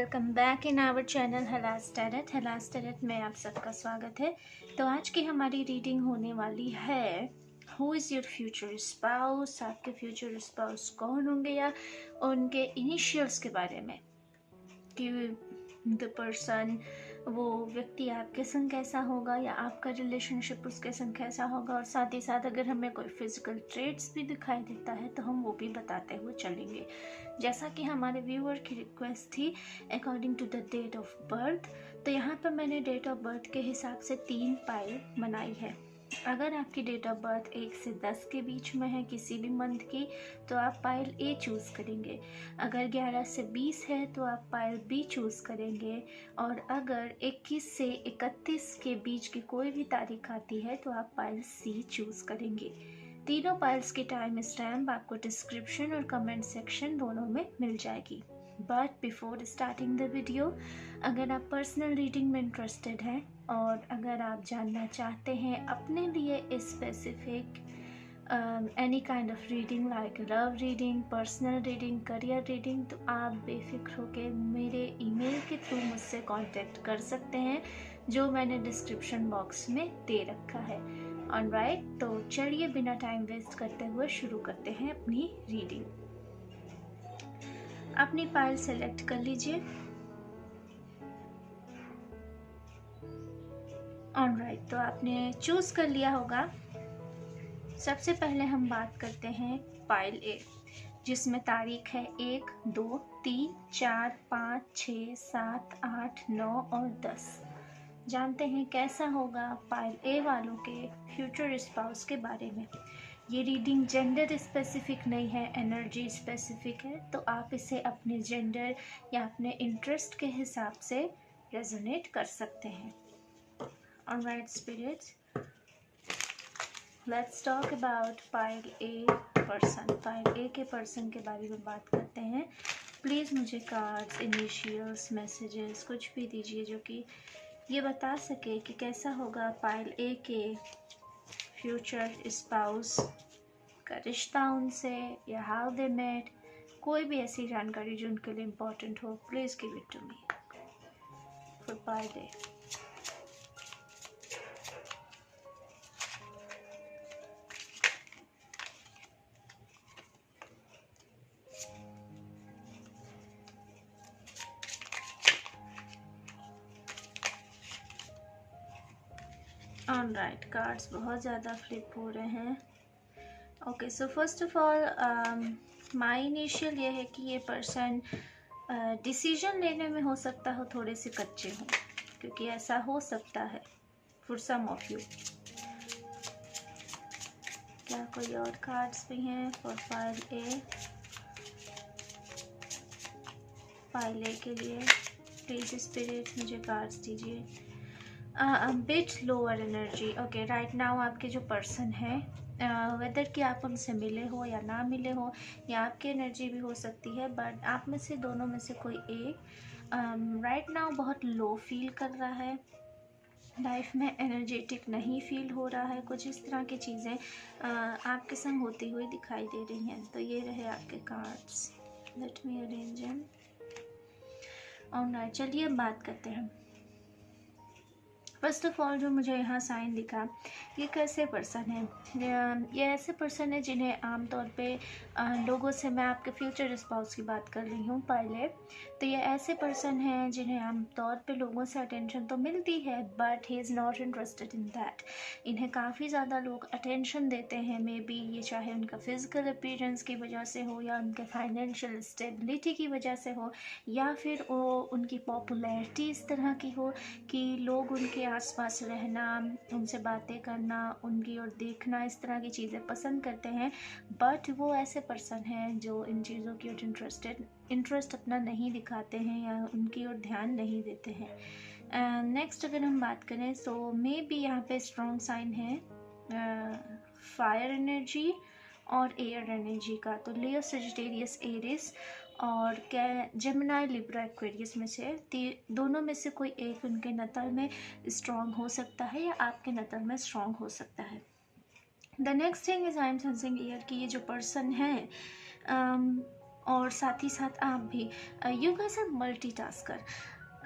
Welcome back in our channel हलास tarot में आप सबका स्वागत है। तो आज की हमारी रीडिंग होने वाली है who is your future spouse. आपके फ्यूचर स्पाउस कौन होंगे या उनके इनिशियल्स के बारे में कि द पर्सन, वो व्यक्ति आपके संग कैसा होगा या आपका रिलेशनशिप उसके संग कैसा होगा। और साथ ही साथ अगर हमें कोई फिजिकल ट्रेट्स भी दिखाई देता है तो हम वो भी बताते हुए चलेंगे। जैसा कि हमारे व्यूअर की रिक्वेस्ट थी according to the date of birth, तो यहाँ पर मैंने डेट ऑफ बर्थ के हिसाब से 3 पाइल बनाई है। अगर आपकी डेट ऑफ बर्थ 1 से 10 के बीच में है किसी भी मंथ की तो आप पाइल ए चूज़ करेंगे। अगर 11 से 20 है तो आप पाइल बी चूज़ करेंगे। और अगर 21 से 31 के बीच की कोई भी तारीख आती है तो आप पाइल सी चूज़ करेंगे। तीनों पाइल्स की टाइम स्टैम्प आपको डिस्क्रिप्शन और कमेंट सेक्शन दोनों में मिल जाएगी। But before starting the video, अगर आप पर्सनल रीडिंग में इंटरेस्टेड हैं और अगर आप जानना चाहते हैं अपने लिए specific any kind of reading like love reading, personal reading, career reading, तो आप बेफिक्र होकर मेरे ईमेल के थ्रू मुझसे कांटेक्ट कर सकते हैं जो मैंने डिस्क्रिप्शन बॉक्स में दे रखा है। ऑलराइट, तो चलिए बिना टाइम वेस्ट करते हुए शुरू करते हैं अपनी रीडिंग। अपनी फाइल सेलेक्ट कर लीजिए। ऑलराइट, तो आपने चूज कर लिया होगा। सबसे पहले हम बात करते हैं फाइल ए, जिसमें तारीख है 1, 2, 3, 4, 5, 6, 7, 8, 9 और 10। जानते हैं कैसा होगा फाइल ए वालों के फ्यूचर स्पाउस के बारे में। ये रीडिंग जेंडर स्पेसिफिक नहीं है, एनर्जी स्पेसिफिक है, तो आप इसे अपने जेंडर या अपने इंटरेस्ट के हिसाब से रेजोनेट कर सकते हैं। Alright spirits, let's talk about file a person. File a के पर्सन के बारे में बात करते हैं। प्लीज़ मुझे कार्ड्स, इनिशियल्स, मैसेजेस कुछ भी दीजिए जो कि ये बता सके कि कैसा होगा फाइल ए के फ्यूचर स्पाउस का रिश्ता उनसे या हाउ दे मेट। कोई भी ऐसी जानकारी जो उनके लिए इम्पोर्टेंट हो, please give it to me for pile A. Alright, cards बहुत ज़्यादा फ्लिप हो रहे हैं। Okay, so first of all my initial ये है कि ये पर्सन डिसीजन लेने में हो सकता हो थोड़े से कच्चे हों, क्योंकि ऐसा हो सकता है फॉर सम ऑफ यू। क्या कोई और कार्ड्स भी हैं for pile A? File a के लिए प्लीज स्पिरिट मुझे कार्ड्स दीजिए। Bit lower energy. Okay, right now आपके जो पर्सन है, वेदर कि आप उनसे मिले हो या ना मिले हो या आपकी एनर्जी भी हो सकती है, बट आप में से दोनों में से कोई एक राइट नाउ बहुत लो फील कर रहा है, लाइफ में एनर्जेटिक नहीं फील हो रहा है। कुछ इस तरह की चीज़ें आपके संग होती हुई दिखाई दे रही हैं। तो ये रहे आपके cards. Let me arrange them. Alright, चलिए अब बात करते हैं। फर्स्ट ऑफ ऑल जो मुझे यहाँ साइन दिखा, ये कैसे पर्सन है? ये ऐसे पर्सन है जिन्हें आमतौर पे लोगों से, मैं आपके फ्यूचर स्पाउस की बात कर रही हूँ पहले, तो ये ऐसे पर्सन हैं जिन्हें आमतौर पे लोगों से अटेंशन तो मिलती है but he is not interested in that. इन्हें काफ़ी ज़्यादा लोग अटेंशन देते हैं, मे बी ये चाहे उनका फिजिकल अपीयरेंस की वजह से हो या उनके फाइनेंशियल स्टेबिलिटी की वजह से हो या फिर वो उनकी पॉपुलैरिटी इस तरह की हो कि लोग उनके आसपास रहना, उनसे बातें करना, उनकी ओर देखना, इस तरह की चीज़ें पसंद करते हैं। बट वो ऐसे पर्सन हैं जो इन चीज़ों की ओर इंटरेस्ट अपना नहीं दिखाते हैं या उनकी ओर ध्यान नहीं देते हैं। नेक्स्ट अगर हम बात करें तो मे बी यहाँ पे स्ट्रॉन्ग साइन है फायर एनर्जी और एयर एनर्जी का। तो लियो, सजिटेरियस, एरिस और क्या जेमिनी, लिब्रा, एक्वेरियस में से दोनों में से कोई एक उनके नतल में स्ट्रॉन्ग हो सकता है या आपके नतल में स्ट्रॉन्ग हो सकता है। The next thing is I am sensing year कि ये जो पर्सन है और साथ ही साथ आप भी यू गाइस आर मल्टीटास्कर।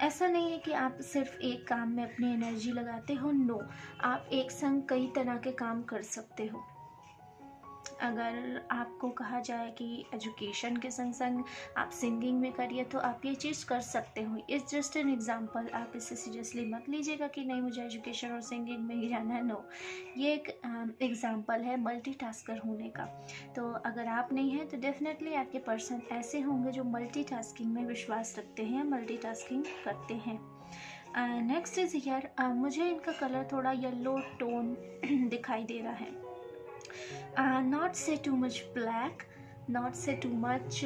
ऐसा नहीं है कि आप सिर्फ एक काम में अपनी एनर्जी लगाते हो, नो, आप एक संग कई तरह के काम कर सकते हो। अगर आपको कहा जाए कि एजुकेशन के संग संग आप सिंगिंग में करिए तो आप ये चीज़ कर सकते हो। इट्स जस्ट एन एग्जांपल, आप इसे सीरियसली मत लीजिएगा कि नहीं मुझे एजुकेशन और सिंगिंग में ही जाना है, नो, ये एक एग्जांपल है मल्टीटास्कर होने का। तो अगर आप नहीं हैं तो डेफिनेटली आपके पर्सन ऐसे होंगे जो मल्टीटास्किंग में विश्वास रखते हैं, मल्टीटास्किंग करते हैं। नेक्स्ट इज हियर, मुझे इनका कलर थोड़ा येलो टोन दिखाई दे रहा है। Not say too much black, not say too much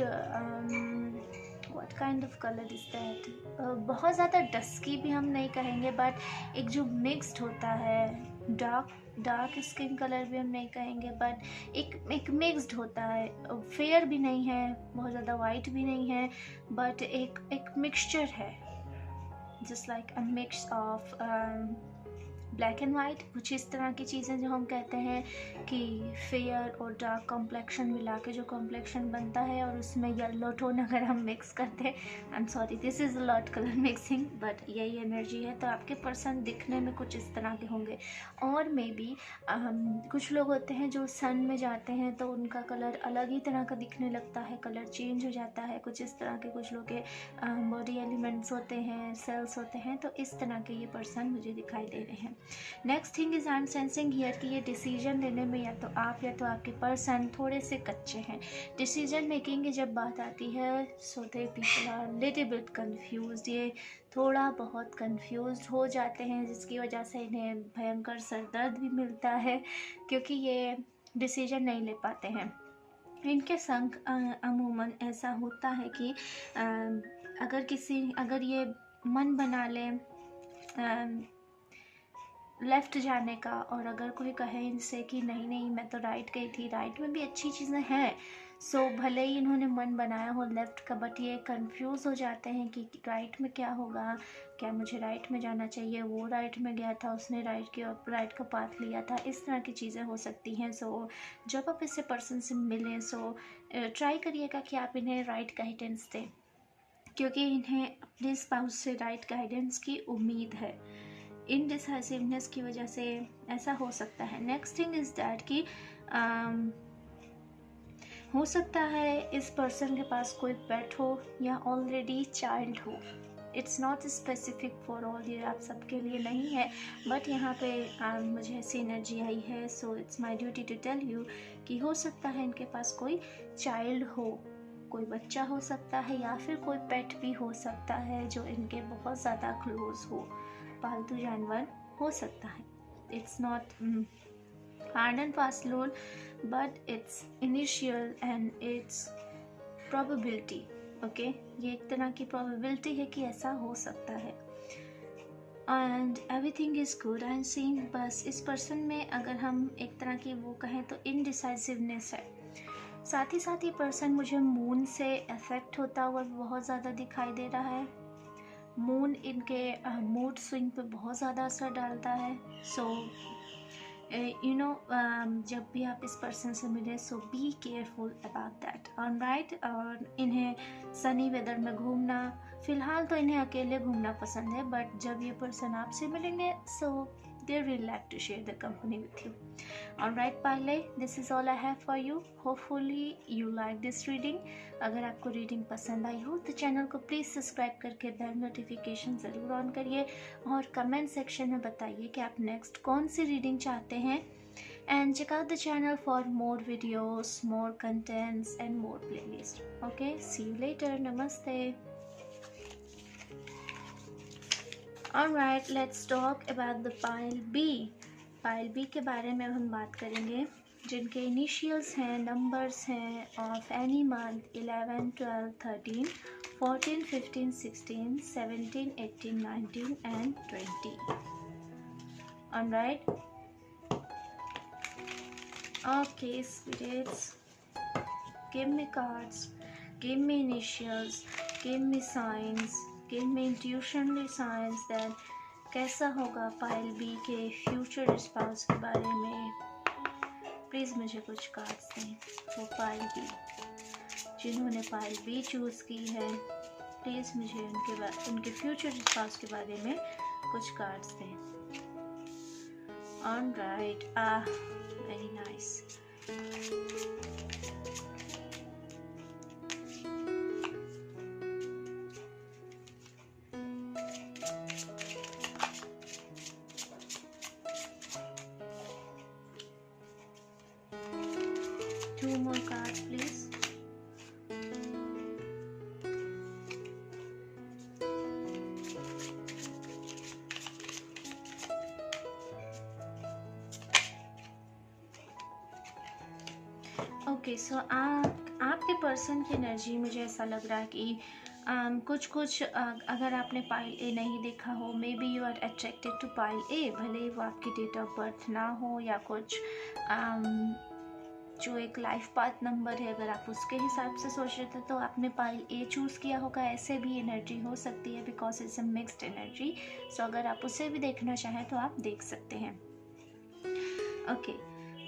what kind of color is that? बहुत ज़्यादा डस्की भी हम नहीं कहेंगे, बट एक जो मिक्स्ड होता है, डार्क स्किन कलर भी हम नहीं कहेंगे, बट एक मिक्स्ड होता है, फेयर भी नहीं है, बहुत ज़्यादा वाइट भी नहीं है, बट एक मिक्सचर है, just like a mix of black and white. कुछ इस तरह की चीज़ें जो हम कहते हैं कि फेयर और डार्क कॉम्प्लेक्शन मिला के जो कॉम्प्लेक्शन बनता है, और उसमें येलो टोन अगर हम मिक्स करते हैं, I am sorry this is a lot colour mixing, but यही एनर्जी है। तो आपके पर्सन दिखने में कुछ इस तरह के होंगे। और मे बी कुछ लोग होते हैं जो सन में जाते हैं तो उनका कलर अलग ही तरह का दिखने लगता है, कलर चेंज हो जाता है, कुछ इस तरह के कुछ लोग के बॉडी एलिमेंट्स होते हैं, सेल्स होते हैं, तो इस तरह के ये पर्सन मुझे दिखाई दे रहे हैं। Next thing is I am sensing here कि ये डिसीजन लेने में या तो आप या तो आपके पर्सन थोड़े से कच्चे हैं। डिसीजन मेकिंग की जब बात आती है so they people are little bit confused, ये थोड़ा बहुत कंफ्यूज्ड हो जाते हैं, जिसकी वजह से इन्हें भयंकर सर दर्द भी मिलता है, क्योंकि ये डिसीजन नहीं ले पाते हैं। इनके संग अमूमन ऐसा होता है कि अगर ये मन बना ले लेफ़्ट जाने का, और अगर कोई कहे इनसे कि नहीं नहीं मैं तो राइट गई थी, राइट में भी अच्छी चीज़ें हैं, सो भले ही इन्होंने मन बनाया हो लेफ़्ट का, बट ये कंफ्यूज हो जाते हैं कि राइट में क्या होगा, क्या मुझे राइट में जाना चाहिए, वो राइट में गया था, उसने राइट का पाथ लिया था, इस तरह की चीज़ें हो सकती हैं। सो जब आप इससे पर्सन से मिलें सो ट्राई करिएगा कि आप इन्हें राइट गाइडेंस दें, क्योंकि इन्हें अपने स्पाउस से राइट गाइडेंस की उम्मीद है। इनडिसाइसिवनेस की वजह से ऐसा हो सकता है। नेक्स्ट थिंग इज दैट कि हो सकता है इस पर्सन के पास कोई पेट हो या ऑलरेडी चाइल्ड हो। It's not specific for all, ये आप सबके लिए नहीं है, बट यहाँ पे मुझे ऐसी एनर्जी आई है, so it's my duty to tell you कि हो सकता है इनके पास कोई चाइल्ड हो, कोई बच्चा हो सकता है, या फिर कोई पेट भी हो सकता है जो इनके बहुत ज़्यादा क्लोज हो, पालतू जानवर हो सकता है। It's not hard and fast rule, but it's initial and it's probability. Okay, ये एक तरह की प्रोबेबिलिटी है कि ऐसा हो सकता है, and everything is good and seeing. बस इस पर्सन में अगर हम एक तरह की वो कहें तो इनडिसाइसिवनेस है। साथ ही साथ ये पर्सन मुझे मून से अफेक्ट होता हुआ बहुत ज़्यादा दिखाई दे रहा है। मून इनके मूड स्विंग पे बहुत ज़्यादा असर डालता है। सो यू नो जब भी आप इस पर्सन से मिले so be careful about that, alright. और इन्हें सनी वेदर में घूमना, फ़िलहाल तो इन्हें अकेले घूमना पसंद है, बट जब ये पर्सन आपसे मिलेंगे सो they really like to share the company with you. Alright Pale, this is all I have for you. Hopefully you like this reading. अगर आपको रीडिंग पसंद आई हो तो चैनल को प्लीज़ सब्सक्राइब करके बेल नोटिफिकेशन ज़रूर ऑन करिए, और कमेंट सेक्शन में बताइए कि आप नेक्स्ट कौन सी रीडिंग चाहते हैं। And check out the channel for more videos, more contents and more playlists. Okay, see you later. Namaste. Alright, let's talk about the pile B. Pile B के बारे में हम बात करेंगे, जिनके इनिशियल्स हैं, नंबर्स हैं of any month 11, 12, 13, 14, 15, 16, 17, 18, 19 and 20. Alright. Okay, spirits, give me cards, give me initials, give me signs, give me intuitionally signs that कैसा होगा पाइल बी के फ्यूचर स्पाउस के बारे में। प्लीज़ मुझे कुछ कार्ड्स दें फॉर पाइल बी। जिन्होंने पाइल बी चूज़ की है, प्लीज़ मुझे उनके फ्यूचर स्पाउस के बारे में कुछ कार्ड्स दें। Alright, very nice. Two more cards, please. Okay, so आपके पर्सन की एनर्जी मुझे ऐसा लग रहा है कि कुछ अगर आपने पाइल ए नहीं देखा हो, maybe you are attracted to pile a, भले वो आपकी डेट ऑफ बर्थ ना हो या कुछ जो एक लाइफ पाथ नंबर है, अगर आप उसके हिसाब से सोच रहे थे तो आपने पाइल ए चूज़ किया होगा। ऐसे भी एनर्जी हो सकती है because it's a mixed energy. So अगर आप उसे भी देखना चाहें तो आप देख सकते हैं। Okay,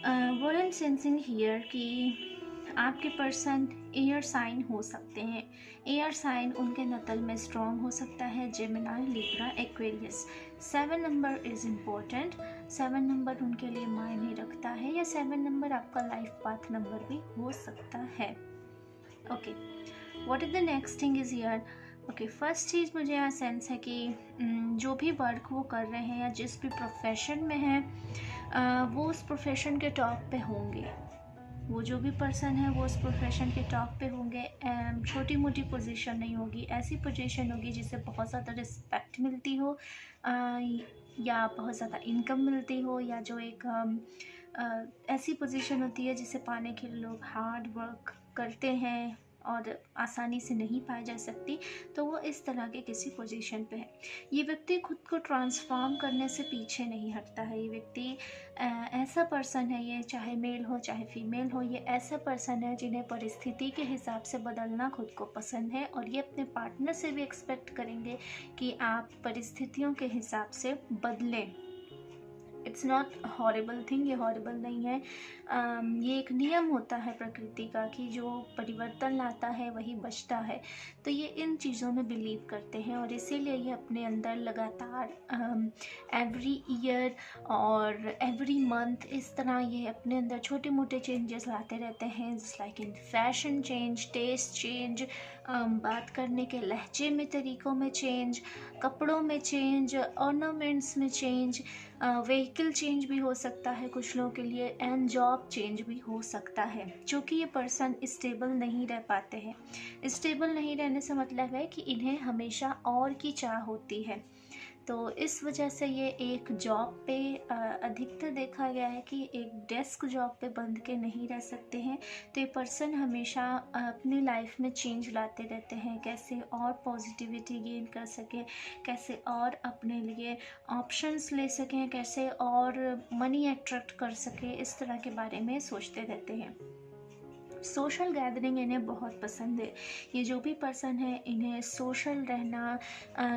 what I am sensing here कि आपके पर्सन एयर साइन हो सकते हैं। एयर साइन उनके नतल में स्ट्रॉन्ग हो सकता है, Gemini, Libra, Aquarius. 7 number is important. 7 number उनके लिए मायने रखता है, या 7 नंबर आपका लाइफ पाथ नंबर भी हो सकता है। Okay, what is the next thing is here. Okay, first चीज़ मुझे यहाँ सेंस है कि जो भी वर्क वो कर रहे हैं या जिस भी प्रोफेशन में हैं वो उस प्रोफेशन के टॉप पे होंगे। वो जो भी पर्सन है वो उस प्रोफेशन के टॉप पे होंगे। छोटी मोटी पोजीशन नहीं होगी, ऐसी पोजीशन होगी जिससे बहुत ज़्यादा रिस्पेक्ट मिलती हो या बहुत ज़्यादा इनकम मिलती हो, या जो एक ऐसी पोजीशन होती है जिसे पाने के लिए लोग हार्ड वर्क करते हैं और आसानी से नहीं पाई जा सकती, तो वो इस तरह के किसी पोजीशन पे है। ये व्यक्ति खुद को ट्रांसफॉर्म करने से पीछे नहीं हटता है। ये व्यक्ति ऐसा पर्सन है, ये चाहे मेल हो चाहे फीमेल हो, ये ऐसा पर्सन है जिन्हें परिस्थिति के हिसाब से बदलना खुद को पसंद है, और ये अपने पार्टनर से भी एक्सपेक्ट करेंगे कि आप परिस्थितियों के हिसाब से बदलें। इट्स नॉट हॉरिबल थिंग, ये हॉरिबल नहीं है। ये एक नियम होता है प्रकृति का कि जो परिवर्तन लाता है वही बचता है। तो ये इन चीज़ों में बिलीव करते हैं और इसीलिए ये अपने अंदर लगातार एवरी ईयर और एवरी मंथ इस तरह ये अपने अंदर छोटे मोटे चेंजेस लाते रहते हैं, just like in fashion change, taste change, बात करने के लहजे में, तरीक़ों में चेंज, कपड़ों में चेंज, ऑर्नामेंट्स में चेंज, व्हीकल चेंज भी हो सकता है कुछ लोगों के लिए, एंड जॉब चेंज भी हो सकता है। क्योंकि ये पर्सन स्टेबल नहीं रह पाते हैं। स्टेबल नहीं रहने से मतलब है कि इन्हें हमेशा और की चाह होती है। तो इस वजह से ये एक जॉब पे अधिकतर देखा गया है कि एक डेस्क जॉब पे बंध के नहीं रह सकते हैं। तो ये पर्सन हमेशा अपनी लाइफ में चेंज लाते रहते हैं, कैसे और पॉजिटिविटी गेन कर सकें, कैसे और अपने लिए ऑप्शंस ले सकें, कैसे और मनी अट्रैक्ट कर सकें, इस तरह के बारे में सोचते रहते हैं। सोशल गैदरिंग इन्हें बहुत पसंद है। ये जो भी पर्सन है इन्हें सोशल रहना,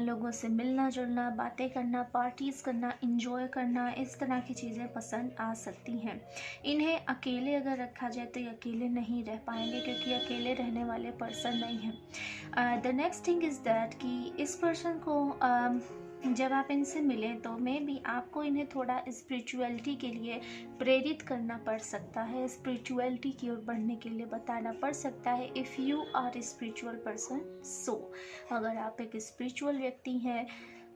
लोगों से मिलना जुलना, बातें करना, पार्टीज़ करना, इंजॉय करना, इस तरह की चीज़ें पसंद आ सकती हैं। इन्हें अकेले अगर रखा जाए तो ये अकेले नहीं रह पाएंगे, क्योंकि अकेले रहने वाले पर्सन नहीं हैं। The next thing is that कि इस पर्सन को जब आप इनसे मिलें तो मे बी आपको इन्हें थोड़ा स्पिरिचुअलिटी के लिए प्रेरित करना पड़ सकता है, स्पिरिचुअलिटी की ओर बढ़ने के लिए बताना पड़ सकता है। If you are a spiritual person, so अगर आप एक स्पिरिचुअल व्यक्ति हैं,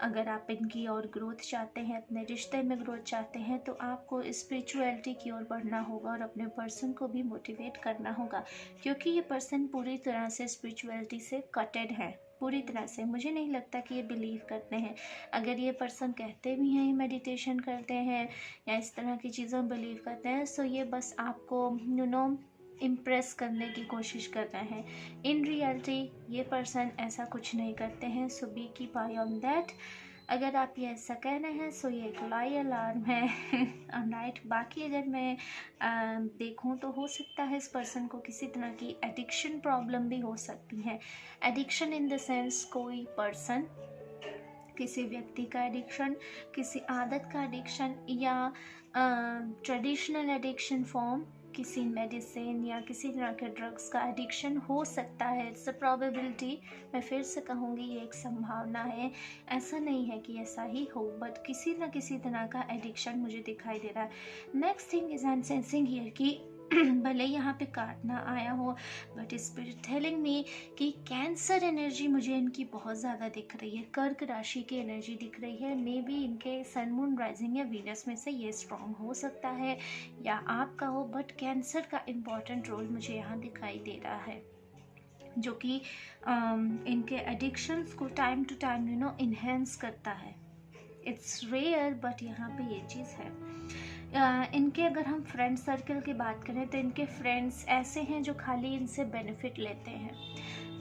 अगर आप इनकी और ग्रोथ चाहते हैं, अपने रिश्ते में ग्रोथ चाहते हैं, तो आपको स्पिरिचुअलिटी की ओर बढ़ना होगा और अपने पर्सन को भी मोटिवेट करना होगा, क्योंकि ये पर्सन पूरी तरह से स्पिरिचुअलिटी से कटेड है। पूरी तरह से मुझे नहीं लगता कि ये बिलीव करते हैं। अगर ये पर्सन कहते भी हैं मेडिटेशन करते हैं या इस तरह की चीज़ों बिलीव करते हैं, सो ये बस आपको इम्प्रेस करने की कोशिश कर रहे हैं। इन रियलिटी ये पर्सन ऐसा कुछ नहीं करते हैं। So be keep eye on that. अगर आप ये ऐसा कह रहे हैं सो ये एक लाई अलार्म है। राइट। बाकी अगर मैं देखूं तो हो सकता है इस पर्सन को किसी तरह की एडिक्शन प्रॉब्लम भी हो सकती है। एडिक्शन इन द सेंस कोई पर्सन, किसी व्यक्ति का एडिक्शन, किसी आदत का एडिक्शन, या ट्रेडिशनल एडिक्शन फॉर्म किसी मेडिसिन या किसी तरह के ड्रग्स का एडिक्शन हो सकता है। इट्स अ प्रोबेबिलिटी, मैं फिर से कहूँगी ये एक संभावना है, ऐसा नहीं है कि ऐसा ही हो, बट किसी न किसी तरह का एडिक्शन मुझे दिखाई दे रहा है। Next thing is I am sensing here कि भले यहाँ पे कार्ड ना आया हो, बट स्पिरिट टेलिंग मी कि कैंसर एनर्जी मुझे इनकी बहुत ज़्यादा दिख रही है, कर्क राशि की एनर्जी दिख रही है। मे बी इनके सन मून राइजिंग या वीनस में से ये स्ट्रॉन्ग हो सकता है या आपका हो, बट कैंसर का इम्पॉर्टेंट रोल मुझे यहाँ दिखाई दे रहा है, जो कि इनके एडिक्शंस को टाइम टू टाइम इन्हेंस करता है। इट्स रेयर, बट यहाँ पे ये चीज़ है। इनके अगर हम फ्रेंड सर्कल की बात करें तो इनके फ्रेंड्स ऐसे हैं जो खाली इनसे बेनिफिट लेते हैं,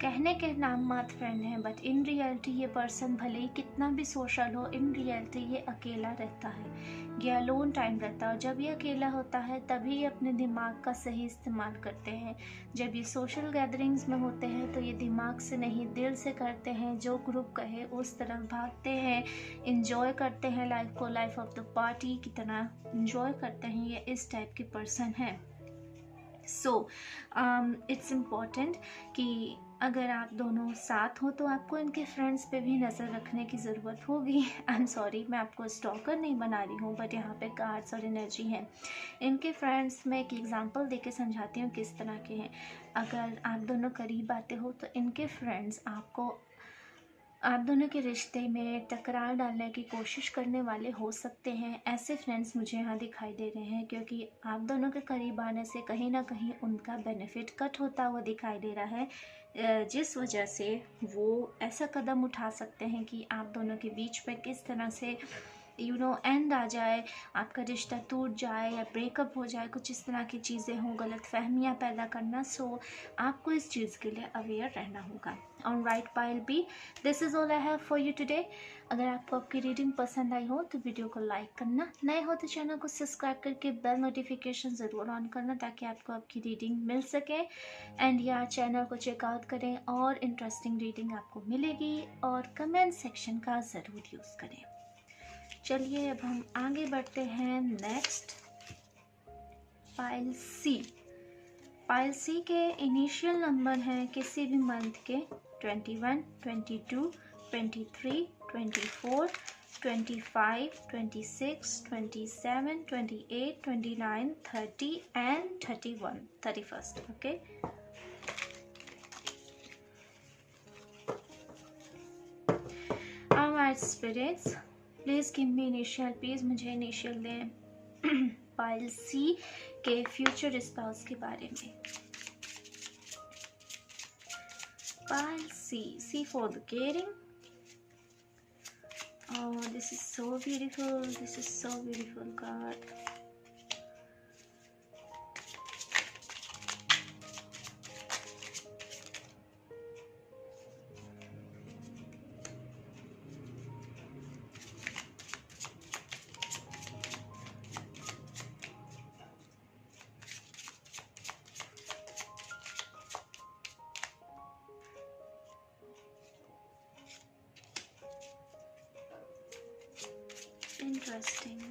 कहने के नाम मात्र फ्रेंड हैं, बट इन रियलिटी ये पर्सन भले ही कितना भी सोशल हो, इन रियलिटी ये अकेला रहता है, ये अलोन टाइम रहता है। और जब ये अकेला होता है तभी ये अपने दिमाग का सही इस्तेमाल करते हैं। जब ये सोशल गैदरिंग्स में होते हैं तो ये दिमाग से नहीं दिल से करते हैं, जो ग्रुप कहे उस तरफ भागते हैं, इंजॉय करते हैं लाइफ को, लाइफ ऑफ द पार्टी की तरह इंजॉय करते हैं। ये इस टाइप के पर्सन हैं। सो इट्स इम्पॉर्टेंट कि अगर आप दोनों साथ हो तो आपको इनके फ्रेंड्स पे भी नज़र रखने की ज़रूरत होगी। आई एम सॉरी, मैं आपको स्टॉकर नहीं बना रही हूँ, बट यहाँ पे कार्ड्स और एनर्जी हैं। इनके फ्रेंड्स में एक एग्जांपल देके समझाती हूँ किस तरह के हैं। अगर आप दोनों करीब आते हो तो इनके फ्रेंड्स आप दोनों के रिश्ते में टकरार डालने की कोशिश करने वाले हो सकते हैं। ऐसे फ्रेंड्स मुझे यहाँ दिखाई दे रहे हैं, क्योंकि आप दोनों के करीब आने से कहीं ना कहीं उनका बेनिफिट कट होता हुआ दिखाई दे रहा है, जिस वजह से वो ऐसा कदम उठा सकते हैं कि आप दोनों के बीच में किस तरह से एंड आ जाए, आपका रिश्ता टूट जाए या ब्रेकअप हो जाए, कुछ इस तरह की चीज़ें हों, गलत फहमियाँ पैदा करना। सो आपको इस चीज़ के लिए अवेयर रहना होगा। On right pile B, this is all I have for you today. अगर आपको आपकी रीडिंग पसंद आई हो तो वीडियो को लाइक करना, नए हो तो चैनल को सब्सक्राइब करके बेल नोटिफिकेशन ज़रूर ऑन करना ताकि आपको आपकी रीडिंग मिल सके। एंड या चैनल को चेकआउट करें और इंटरेस्टिंग रीडिंग आपको मिलेगी, और कमेंट सेक्शन का ज़रूर यूज़ करें। चलिए अब हम आगे बढ़ते हैं। नेक्स्ट पाइल सी। पाइल सी के इनिशियल नंबर हैं किसी भी मंथ के 21, 22, 23, 24, 25, 26, 27, 28, 29, 30 and 31, 31st. Okay. Alright spirits, please give me initial, प्लीज़ मुझे इनिशियल दें पाइल सी के फ्यूचर स्पाउस के बारे में। Pile C for the caring. Oh, this is so beautiful. This is so beautiful card. Interesting.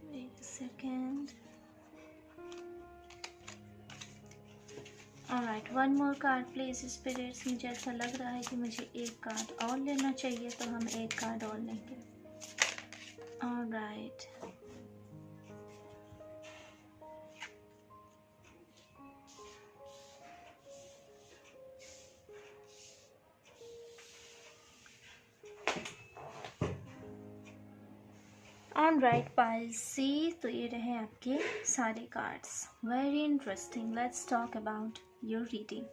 Wait a second. Alright, one more card please spirits. मुझे ऐसा लग रहा है कि मुझे एक कार्ड और लेना चाहिए, तो हम एक कार्ड और लेंगे। Alright. Alright, पाइल सी, तो ये रहे आपके सारे cards. Very interesting. Let's talk about your reading.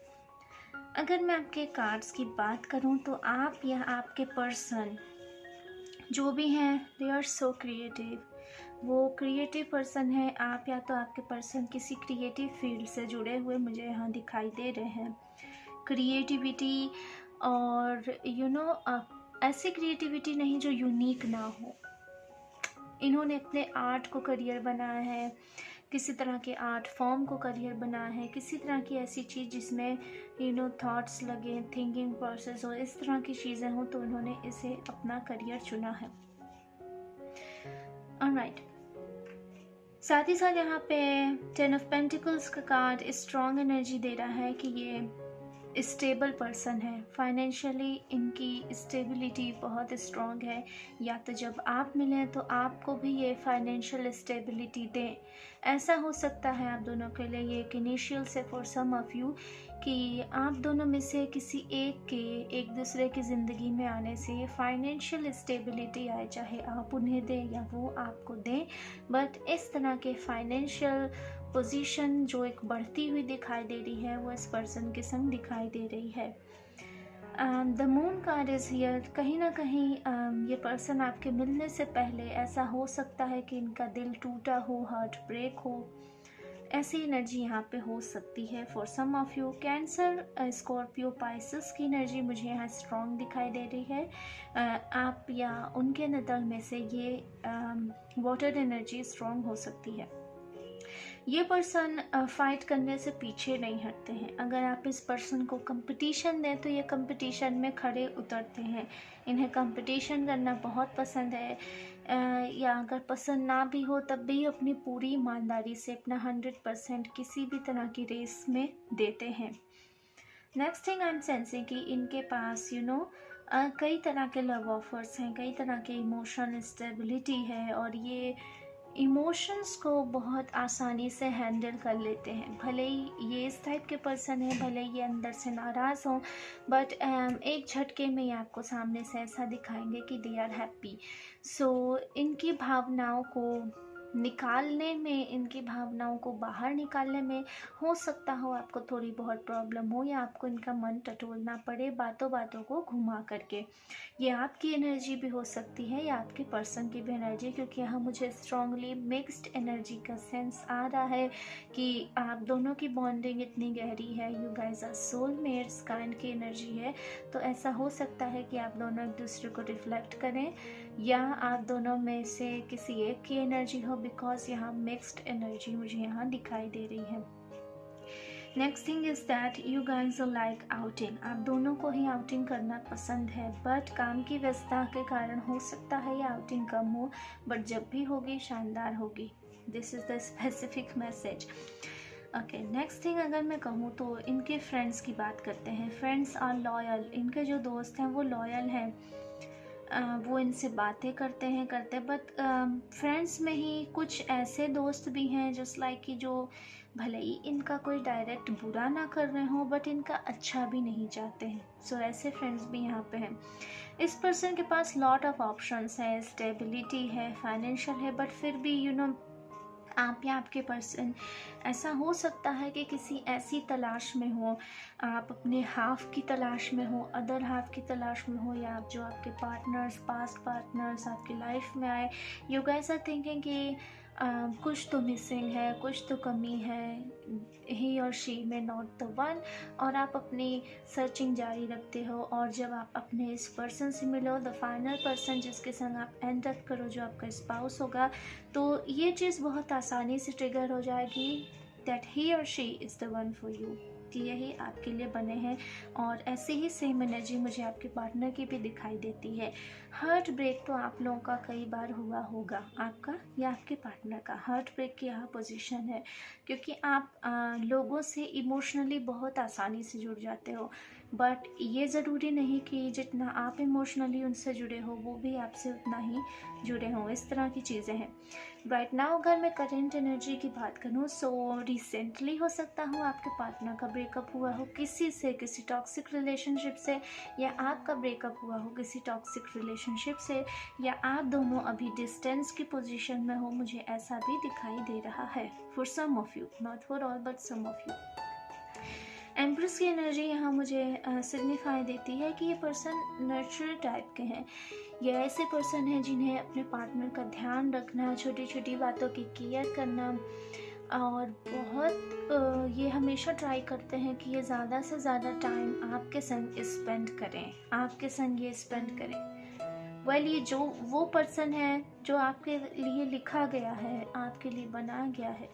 अगर मैं आपके कार्ड्स की बात करूं तो आप या आपके पर्सन जो भी हैं, दे आर सो क्रिएटिव। वो क्रिएटिव पर्सन है। आप या तो आपके पर्सन किसी क्रिएटिव फील्ड से जुड़े हुए मुझे यहाँ दिखाई दे रहे हैं। क्रिएटिविटी और ऐसी क्रिएटिविटी नहीं जो यूनिक ना हो। इन्होंने अपने आर्ट को करियर बनाया है, किसी तरह के आर्ट फॉर्म को करियर बना है, किसी तरह की ऐसी चीज़ जिसमें थॉट्स लगे, थिंकिंग प्रोसेस हो, इस तरह की चीज़ें हों, तो उन्होंने इसे अपना करियर चुना है। ऑलराइट, साथ ही साथ यहाँ पे 10 ऑफ पेंटिकल्स का कार्ड स्ट्रॉन्ग एनर्जी दे रहा है कि ये स्टेबल पर्सन है। फाइनेंशियली इनकी स्टेबिलिटी बहुत स्ट्रॉन्ग है, या तो जब आप मिलें तो आपको भी ये फाइनेंशियल स्टेबिलिटी दें। ऐसा हो सकता है आप दोनों के लिए ये एक इनिशियल से फॉर सम ऑफ यू कि आप दोनों में से किसी एक के एक दूसरे की ज़िंदगी में आने से फाइनेंशियल स्टेबिलिटी आए, चाहे आप उन्हें दें या वो आपको दें, बट इस तरह के फाइनेंशियल पोजीशन जो एक बढ़ती हुई दिखाई दे रही है वो इस पर्सन के संग दिखाई दे रही है। The moon card is here. कहीं ना कहीं ये पर्सन आपके मिलने से पहले ऐसा हो सकता है कि इनका दिल टूटा हो, हार्ट ब्रेक हो, ऐसी एनर्जी यहाँ पे हो सकती है for some of you. Cancer, Scorpio, Pisces की एनर्जी मुझे यहाँ स्ट्रॉन्ग दिखाई दे रही है। आप या उनके नदल में से ये वाटर एनर्जी स्ट्रॉन्ग हो सकती है। ये पर्सन फाइट करने से पीछे नहीं हटते हैं। अगर आप इस पर्सन को कंपटीशन दें तो ये कंपटीशन में खड़े उतरते हैं। इन्हें कंपटीशन करना बहुत पसंद है, या अगर पसंद ना भी हो तब भी अपनी पूरी ईमानदारी से अपना 100% किसी भी तरह की रेस में देते हैं। Next thing I am sensing कि इनके पास कई तरह के लव ऑफर्स हैं, कई तरह के इमोशनल स्टेबिलिटी है, और ये इमोशंस को बहुत आसानी से हैंडल कर लेते हैं। भले ही ये इस टाइप के पर्सन है, भले ही ये अंदर से नाराज़ हों, बट एक झटके में ये आपको सामने से ऐसा दिखाएंगे कि दे आर हैप्पी। सो इनकी भावनाओं को निकालने में, इनकी भावनाओं को बाहर निकालने में हो सकता हो आपको थोड़ी बहुत प्रॉब्लम हो, या आपको इनका मन टटोलना पड़े बातों बातों को घुमा करके। ये आपकी एनर्जी भी हो सकती है या आपके पर्सन की भी एनर्जी, क्योंकि यहाँ मुझे स्ट्रांगली मिक्स्ड एनर्जी का सेंस आ रहा है कि आप दोनों की बॉन्डिंग इतनी गहरी है। You guys are soulmates kind की एनर्जी है। तो ऐसा हो सकता है कि आप दोनों एक दूसरे को रिफ्लेक्ट करें, या आप दोनों में से किसी एक की एनर्जी हो, बिकॉज यहाँ मिक्स्ड एनर्जी मुझे यहाँ दिखाई दे रही है। Next thing is that you guys are like outing. आप दोनों को ही आउटिंग करना पसंद है, बट काम की व्यस्तता के कारण हो सकता है ये आउटिंग कम हो, बट जब भी होगी शानदार होगी। This is the specific message. Okay, next thing अगर मैं कहूँ तो इनके फ्रेंड्स की बात करते हैं। Friends are loyal. इनके जो दोस्त हैं वो लॉयल हैं, वो इनसे बातें करते बट फ्रेंड्स में ही कुछ ऐसे दोस्त भी हैं जस्ट लाइक कि जो भले ही इनका कोई डायरेक्ट बुरा ना कर रहे हो, बट इनका अच्छा भी नहीं चाहते हैं। सो ऐसे फ्रेंड्स भी यहाँ पे हैं। इस पर्सन के पास लॉट ऑफ ऑप्शंस है, स्टेबिलिटी है, फाइनेंशियल है, बट फिर भी आप या आपके पर्सन ऐसा हो सकता है कि किसी ऐसी तलाश में हो, आप अपने हाफ की तलाश में हो, अदर हाफ की तलाश में हो, या आप जो आपके पार्टनर्स, पास्ट पार्टनर्स आपकी लाइफ में आए, यू गाइस आर थिंकिंग कि कुछ तो मिसिंग है, कुछ तो कमी है, ही और शी में नॉट द वन, और आप अपनी सर्चिंग जारी रखते हो। और जब आप अपने इस पर्सन से मिलो, द फाइनल पर्सन जिसके संग आप एंड अप करो, जो आपका स्पाउस होगा, तो ये चीज़ बहुत आसानी से ट्रिगर हो जाएगी दैट ही और she is the one for you, कि यही आपके लिए बने हैं। और ऐसे ही सेम एनर्जी मुझे आपके पार्टनर की भी दिखाई देती है। हार्ट ब्रेक तो आप लोगों का कई बार हुआ होगा, आपका या आपके पार्टनर का। हार्ट ब्रेक की यहाँ पोजीशन है, क्योंकि आप लोगों से इमोशनली बहुत आसानी से जुड़ जाते हो, बट ये ज़रूरी नहीं कि जितना आप इमोशनली उनसे जुड़े हो वो भी आपसे उतना ही जुड़े हों। इस तरह की चीज़ें हैं। राइट नाउ अगर मैं करेंट एनर्जी की बात करूँ, सो रिसेंटली हो सकता हो आपके पार्टनर का ब्रेकअप हुआ हो किसी से, किसी टॉक्सिक रिलेशनशिप से, या आपका ब्रेकअप हुआ हो किसी टॉक्सिक रिलेशनशिप से, या आप दोनों अभी डिस्टेंस की पोजीशन में हो। मुझे ऐसा भी दिखाई दे रहा है for some of you, not for all but some of you. Empress की एनर्जी यहाँ मुझे सिग्निफाई देती है कि ये पर्सन नर्चर टाइप के हैं। ये ऐसे पर्सन हैं जिन्हें अपने पार्टनर का ध्यान रखना, छोटी छोटी बातों की केयर करना, और बहुत ये हमेशा ट्राई करते हैं कि ये ज़्यादा से ज़्यादा टाइम आपके संग स्पेंड करें, आपके संग ये स्पेंड करें। वेल ये जो वो पर्सन है जो आपके लिए लिखा गया है, आपके लिए बनाया गया है।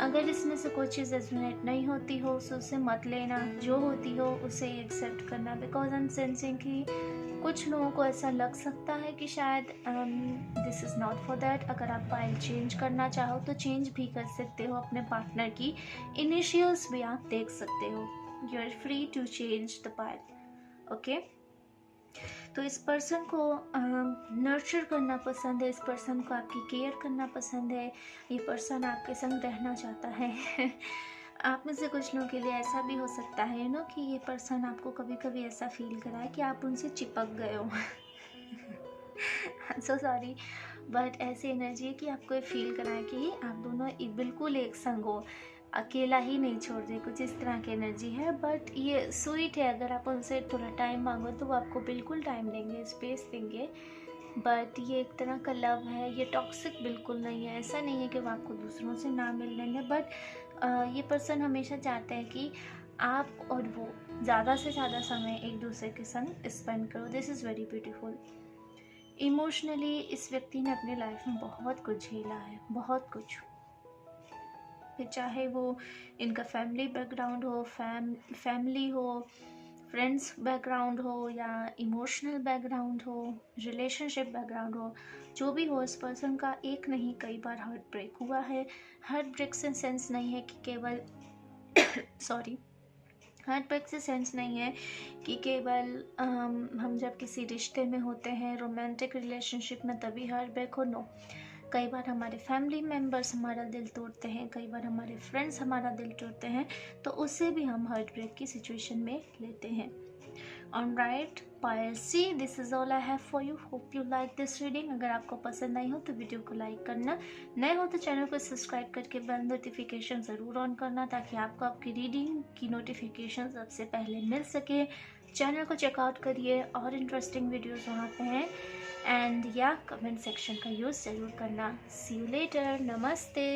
अगर इसमें से कोई चीज़ रेजोनेट नहीं होती हो तो उसे मत लेना, जो होती हो उसे एक्सेप्ट करना। बिकॉज आई एम सेंसिंग कि कुछ लोगों को ऐसा लग सकता है कि शायद this is not for that. अगर आप पाइल चेंज करना चाहो तो चेंज भी कर सकते हो, अपने पार्टनर की इनिशियल्स भी आप देख सकते हो। You are free to change the pile. Okay, तो इस पर्सन को नर्चर करना पसंद है, इस पर्सन को आपकी केयर करना पसंद है, ये पर्सन आपके संग रहना चाहता है। आप में से कुछ लोगों के लिए ऐसा भी हो सकता है ना कि ये पर्सन आपको कभी कभी ऐसा फील कराए कि आप उनसे चिपक गए हो। सो सॉरी, बट ऐसी एनर्जी है कि आपको ये फील कराए कि आप दोनों बिल्कुल एक संग हो, अकेला ही नहीं छोड़ रहे, कुछ इस तरह की एनर्जी है। बट ये स्वीट है, अगर आप उनसे थोड़ा टाइम मांगो तो वो आपको बिल्कुल टाइम देंगे, स्पेस देंगे। बट ये एक तरह का लव है, ये टॉक्सिक बिल्कुल नहीं है। ऐसा नहीं है कि वो आपको दूसरों से ना मिलने दें, बट ये पर्सन हमेशा चाहते हैं कि आप और वो ज़्यादा से ज़्यादा समय एक दूसरे के संग स्पेंड करो। This is very beautiful. Emotionally इस व्यक्ति ने अपनी लाइफ में बहुत कुछ झेला है, बहुत कुछ। फिर चाहे वो इनका फैमिली बैकग्राउंड हो, फैमिली हो, फ्रेंड्स बैकग्राउंड हो, या इमोशनल बैकग्राउंड हो, रिलेशनशिप बैकग्राउंड हो, जो भी हो, इस पर्सन का एक नहीं कई बार हार्ट ब्रेक हुआ है। हार्ट ब्रेक से सेंस नहीं है कि केवल सॉरी, हार्ट ब्रेक से सेंस नहीं है कि केवल हम जब किसी रिश्ते में होते हैं, रोमांटिक रिलेशनशिप में, तभी हार्ट ब्रेक हो। नो, कई बार हमारे फैमिली मेम्बर्स हमारा दिल तोड़ते हैं, कई बार हमारे फ्रेंड्स हमारा दिल तोड़ते हैं, तो उसे भी हम हार्ट ब्रेक की सिचुएशन में लेते हैं। Alright pile C, this is all I have for you. Hope you like this reading. अगर आपको पसंद आई हो तो वीडियो को लाइक करना, नए हो तो चैनल को सब्सक्राइब करके बेल नोटिफिकेशन ज़रूर ऑन करना, ताकि आपको आपकी रीडिंग की नोटिफिकेशन सबसे पहले मिल सके। चैनल को चेकआउट करिए, और इंटरेस्टिंग वीडियोज़ वहाँ पे हैं। एंड या कमेंट सेक्शन का यूज़ ज़रूर करना। सी यू लेटर, नमस्ते।